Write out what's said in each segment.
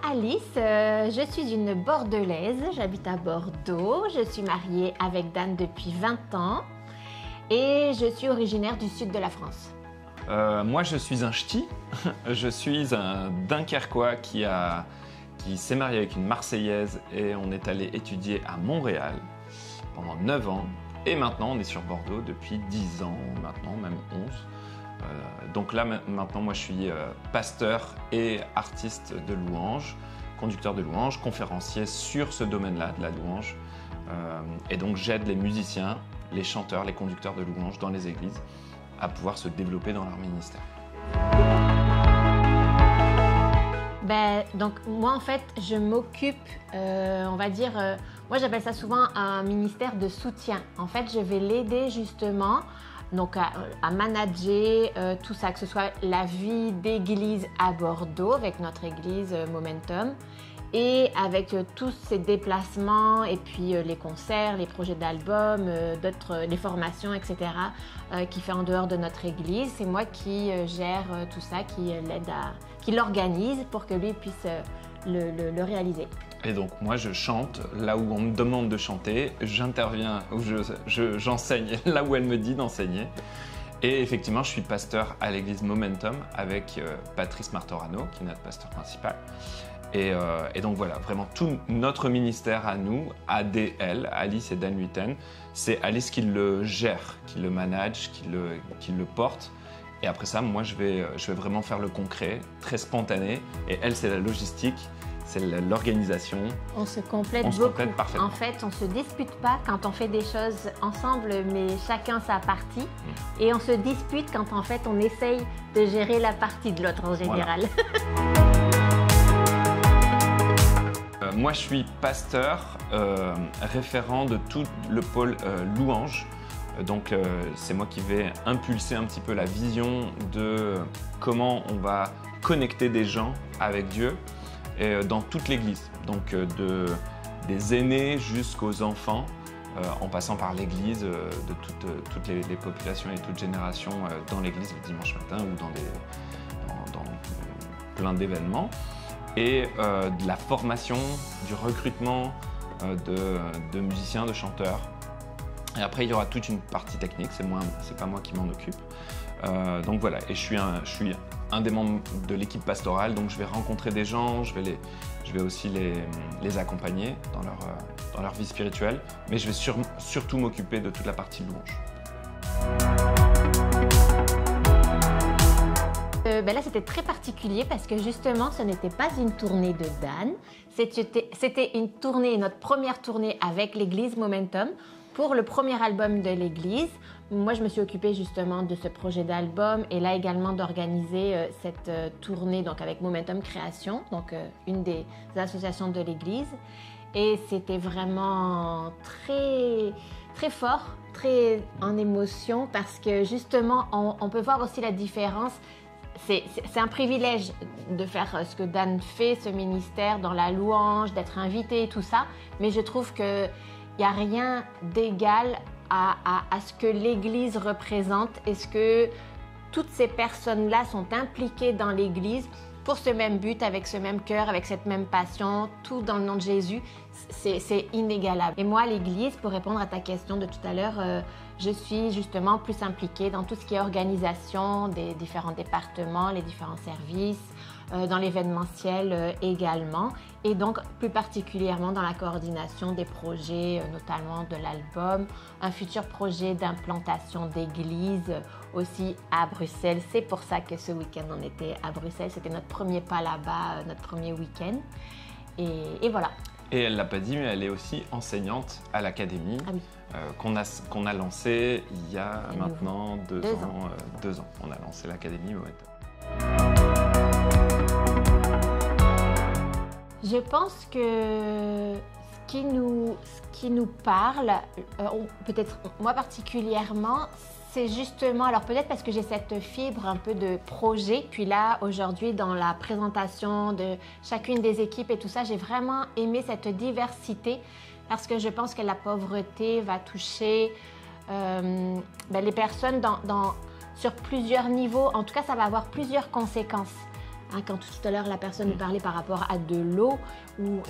Alice, je suis une Bordelaise, j'habite à Bordeaux, je suis mariée avec Dan depuis 20 ans et je suis originaire du sud de la France. Moi, je suis un ch'ti, je suis un Dunkerquois qui s'est marié avec une Marseillaise et on est allé étudier à Montréal pendant 9 ans. Et maintenant, on est sur Bordeaux depuis 10 ans, maintenant, même 11. Donc là, maintenant, moi, je suis pasteur et artiste de louange, conducteur de louange, conférencier sur ce domaine-là, de la louange. Et donc, j'aide les musiciens, les chanteurs, les conducteurs de louange dans les églises à pouvoir se développer dans leur ministère. Donc moi en fait je m'occupe, on va dire, moi j'appelle ça souvent un ministère de soutien. En fait je vais l'aider justement donc à manager tout ça, que ce soit la vie d'église à Bordeaux avec notre église Momentum et avec tous ces déplacements et puis les concerts, les projets d'albums, les formations, etc. Qui fait en dehors de notre église. C'est moi qui gère tout ça, qui l'organise pour que lui puisse le réaliser. Et donc moi je chante là où on me demande de chanter, j'interviens ou j'enseigne là où elle me dit d'enseigner. Et effectivement je suis pasteur à l'église Momentum avec Patrice Martorano qui est notre pasteur principal. Et donc voilà, vraiment tout notre ministère à nous, ADL, Alice et Dan Luiten, c'est Alice qui le gère, qui le manage, qui le porte. Et après ça, moi je vais vraiment faire le concret, très spontané. Et elle, c'est la logistique, c'est l'organisation. On se complète beaucoup. Complète parfaitement. En fait, on ne se dispute pas quand on fait des choses ensemble, mais chacun sa partie. Et on se dispute quand en fait on essaye de gérer la partie de l'autre en général. Voilà. Moi, je suis pasteur, référent de tout le pôle louange. Donc, c'est moi qui vais impulser un petit peu la vision de comment on va connecter des gens avec Dieu dans toute l'Église. Donc, des aînés jusqu'aux enfants, en passant par l'Église, de toutes les populations et toutes générations dans l'Église le dimanche matin ou dans plein d'événements. Et de la formation, du recrutement de musiciens, de chanteurs. Et après, il y aura toute une partie technique, c'est pas moi qui m'en occupe. Donc voilà, et je suis un des membres de l'équipe pastorale, donc je vais rencontrer des gens, je vais aussi les accompagner dans leur vie spirituelle, mais je vais surtout m'occuper de toute la partie louange. Là, c'était très particulier parce que justement, ce n'était pas une tournée de Dan. C'était notre première tournée avec l'église Momentum pour le premier album de l'église. Moi, je me suis occupée justement de ce projet d'album et là également d'organiser cette tournée donc avec Momentum Création, donc une des associations de l'église. Et c'était vraiment très, très fort, très en émotion parce que justement, on peut voir aussi la différence. C'est un privilège de faire ce que Dan fait, ce ministère dans la louange, d'être invité et tout ça, mais je trouve qu'il n'y a rien d'égal à ce que l'Église représente et ce que toutes ces personnes-là sont impliquées dans l'Église pour ce même but, avec ce même cœur, avec cette même passion, tout dans le nom de Jésus, c'est inégalable. Et moi, l'Église, pour répondre à ta question de tout à l'heure, je suis justement plus impliquée dans tout ce qui est organisation des différents départements, les différents services, dans l'événementiel également, et donc plus particulièrement dans la coordination des projets, notamment de l'album, un futur projet d'implantation d'église aussi à Bruxelles. C'est pour ça que ce week-end on était à Bruxelles, c'était notre premier pas là-bas, notre premier week-end, et voilà. Et elle ne l'a pas dit, mais elle est aussi enseignante à l'académie. Ah oui. Qu'on a lancé il y a maintenant 2 ans. 2 ans, on a lancé l'académie Momentum. Je pense que ce qui nous parle, peut-être moi particulièrement, c'est justement, alors peut-être parce que j'ai cette fibre un peu de projet, puis là aujourd'hui dans la présentation de chacune des équipes et tout ça, j'ai vraiment aimé cette diversité parce que je pense que la pauvreté va toucher les personnes sur plusieurs niveaux. En tout cas, ça va avoir plusieurs conséquences. Hein, quand tout à l'heure la personne nous parlait par rapport à de l'eau, ou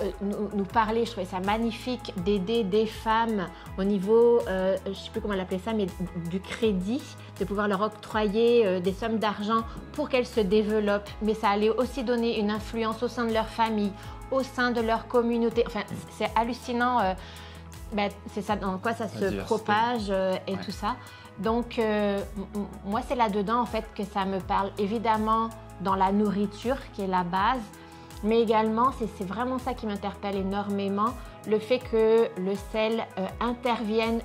nous parlait, je trouvais ça magnifique, d'aider des femmes au niveau, je ne sais plus comment elle appelait ça, mais du crédit, de pouvoir leur octroyer des sommes d'argent pour qu'elles se développent. Mais ça allait aussi donner une influence au sein de leur famille, au sein de leur communauté. Enfin, c'est hallucinant. C'est ça, dans quoi ça se propage et tout ça. Donc, moi, c'est là-dedans, en fait, que ça me parle. Évidemment, dans la nourriture, qui est la base, mais également, c'est vraiment ça qui m'interpelle énormément, le fait que le sel intervienne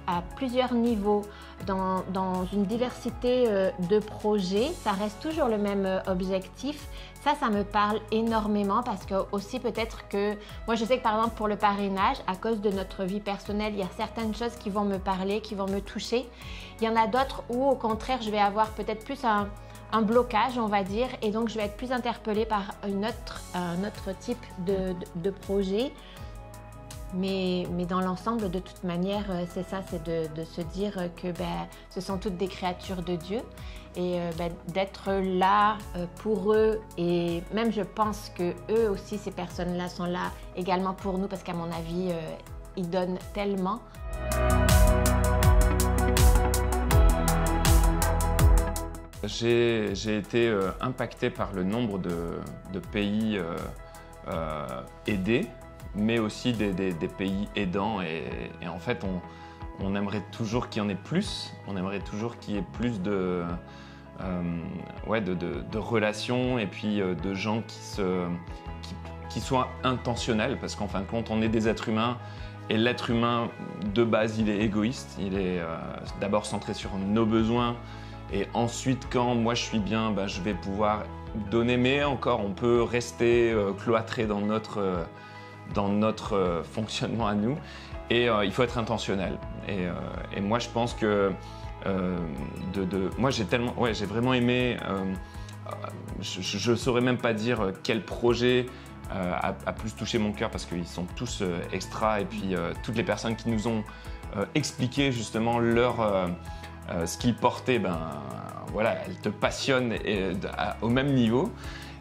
à plusieurs niveaux, dans une diversité de projets. Ça reste toujours le même objectif. Ça me parle énormément parce que aussi peut-être que, moi je sais que par exemple pour le parrainage, à cause de notre vie personnelle, il y a certaines choses qui vont me parler, qui vont me toucher. Il y en a d'autres où au contraire je vais avoir peut-être plus un blocage, on va dire, et donc je vais être plus interpellée par un autre type de projet. Mais dans l'ensemble, de toute manière, c'est ça, c'est de se dire que ce sont toutes des créatures de Dieu et d'être là pour eux. Et même je pense que eux aussi, ces personnes-là, sont là également pour nous parce qu'à mon avis, ils donnent tellement. J'ai été impacté par le nombre de pays aidés, mais aussi des pays aidants. Et en fait, on aimerait toujours qu'il y en ait plus. On aimerait toujours qu'il y ait plus de relations et puis de gens qui soient intentionnels. Parce qu'en fin de compte, on est des êtres humains. Et l'être humain, de base, il est égoïste. Il est d'abord centré sur nos besoins. Et ensuite, quand moi je suis bien, je vais pouvoir donner. Mais encore, on peut rester cloîtré dans notre fonctionnement à nous. Et il faut être intentionnel. Et moi, je pense que moi, j'ai vraiment aimé. Je ne saurais même pas dire quel projet a plus touché mon cœur parce qu'ils sont tous extra. Et puis toutes les personnes qui nous ont expliqué justement ce qu'ils portaient, voilà, elles te passionnent au même niveau.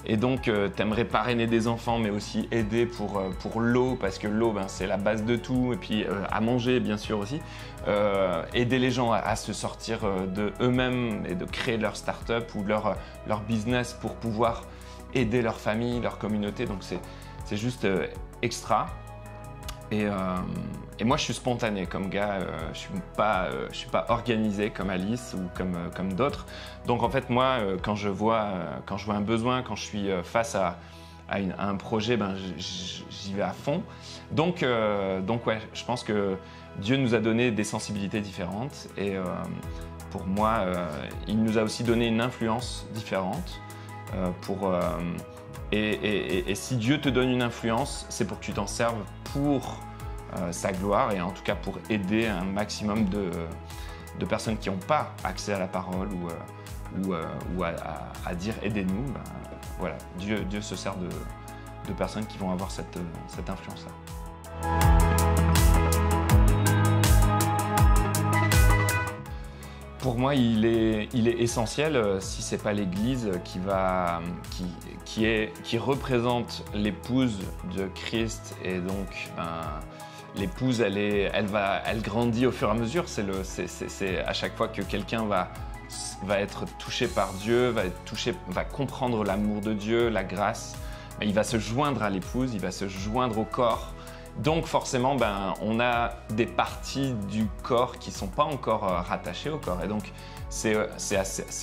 Et donc, tu aimerais parrainer des enfants, mais aussi aider pour l'eau, parce que l'eau, c'est la base de tout. Et puis, à manger, bien sûr aussi. Aider les gens à se sortir de eux-mêmes et de créer leur start-up ou leur business pour pouvoir aider leur famille, leur communauté. Donc, c'est juste extra. Et moi, je suis spontané comme gars. Je suis pas organisé comme Alice ou comme d'autres. Donc, en fait, moi, quand je vois un besoin, quand je suis face à un projet, j'y vais à fond. Donc, ouais, je pense que Dieu nous a donné des sensibilités différentes. Et pour moi, il nous a aussi donné une influence différente. Et si Dieu te donne une influence, c'est pour que tu t'en serves pour sa gloire et en tout cas pour aider un maximum de personnes qui n'ont pas accès à la parole ou à dire aidez-nous. Voilà, Dieu se sert de personnes qui vont avoir cette influence-là. Pour moi, il est essentiel, si ce n'est pas l'Église qui représente l'épouse de Christ. Et donc, l'épouse, elle grandit au fur et à mesure. C'est à chaque fois que quelqu'un va être touché par Dieu, va comprendre l'amour de Dieu, la grâce, il va se joindre à l'épouse, il va se joindre au corps. Donc forcément, on a des parties du corps qui ne sont pas encore rattachées au corps. Et donc, c'est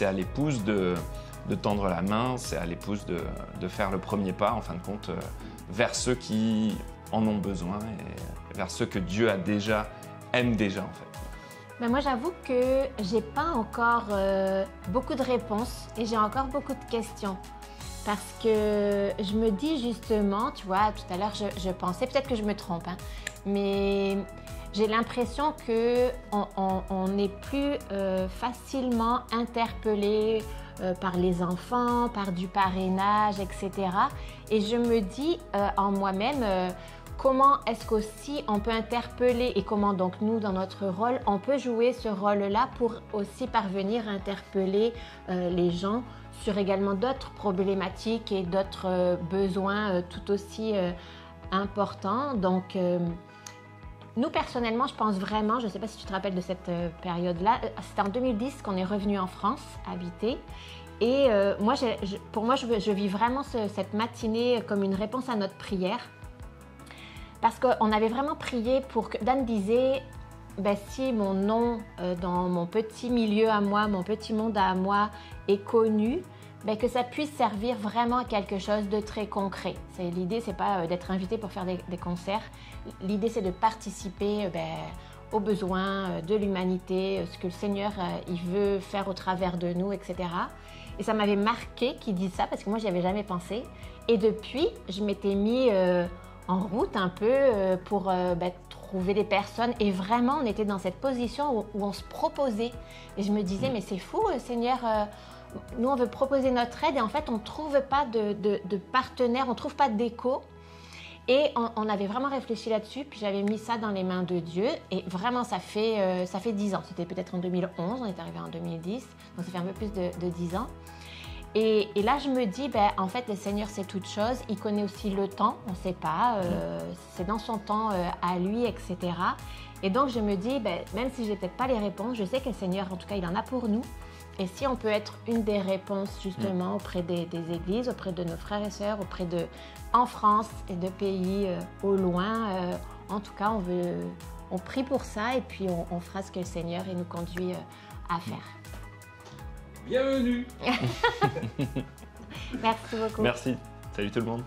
à l'épouse de tendre la main, c'est à l'épouse de faire le premier pas, en fin de compte, vers ceux qui en ont besoin et vers ceux que Dieu aime déjà, en fait. Moi, j'avoue que j'ai pas encore beaucoup de réponses et j'ai encore beaucoup de questions. Parce que je me dis justement, tu vois, tout à l'heure je pensais, peut-être que je me trompe, mais j'ai l'impression qu'on n'est plus facilement interpellé par les enfants, par du parrainage, etc. Et je me dis en moi-même, comment est-ce qu'aussi on peut interpeller et comment donc nous, dans notre rôle, on peut jouer ce rôle-là pour aussi parvenir à interpeller les gens sur également d'autres problématiques et d'autres besoins tout aussi importants. Donc, nous, personnellement, je pense vraiment, je ne sais pas si tu te rappelles de cette période-là, c'était en 2010 qu'on est revenu en France habiter. Et pour moi, je vis vraiment cette matinée comme une réponse à notre prière. Parce qu'on avait vraiment prié pour que Dan disait, ben, si mon nom dans mon petit milieu à moi, mon petit monde à moi est connu, ben, que ça puisse servir vraiment à quelque chose de très concret. L'idée, c'est pas d'être invité pour faire des concerts. L'idée, c'est de participer aux besoins de l'humanité, ce que le Seigneur il veut faire au travers de nous, etc. Et ça m'avait marqué qu'il dise ça parce que moi, j'y avais jamais pensé. Et depuis, je m'étais mis en route un peu pour trouver des personnes. Et vraiment, on était dans cette position où on se proposait. Et je me disais, mais c'est fou, Seigneur, nous, on veut proposer notre aide et en fait, on ne trouve pas de partenaires, on ne trouve pas d'écho. Et on avait vraiment réfléchi là-dessus, puis j'avais mis ça dans les mains de Dieu. Et vraiment, ça fait 10 ans. C'était peut-être en 2011, on est arrivé en 2010, donc ça fait un peu plus de 10 ans. Et là, je me dis, en fait, le Seigneur sait toutes choses. Il connaît aussi le temps, on ne sait pas. C'est dans son temps à lui, etc. Et donc, je me dis, même si je n'ai peut-être pas les réponses, je sais que le Seigneur, en tout cas, il en a pour nous. Et si on peut être une des réponses, justement, auprès des églises, auprès de nos frères et sœurs, en France et de pays au loin, en tout cas, on prie pour ça et puis on fera ce que le Seigneur nous conduit à faire. Bienvenue. Merci beaucoup. Merci. Salut tout le monde.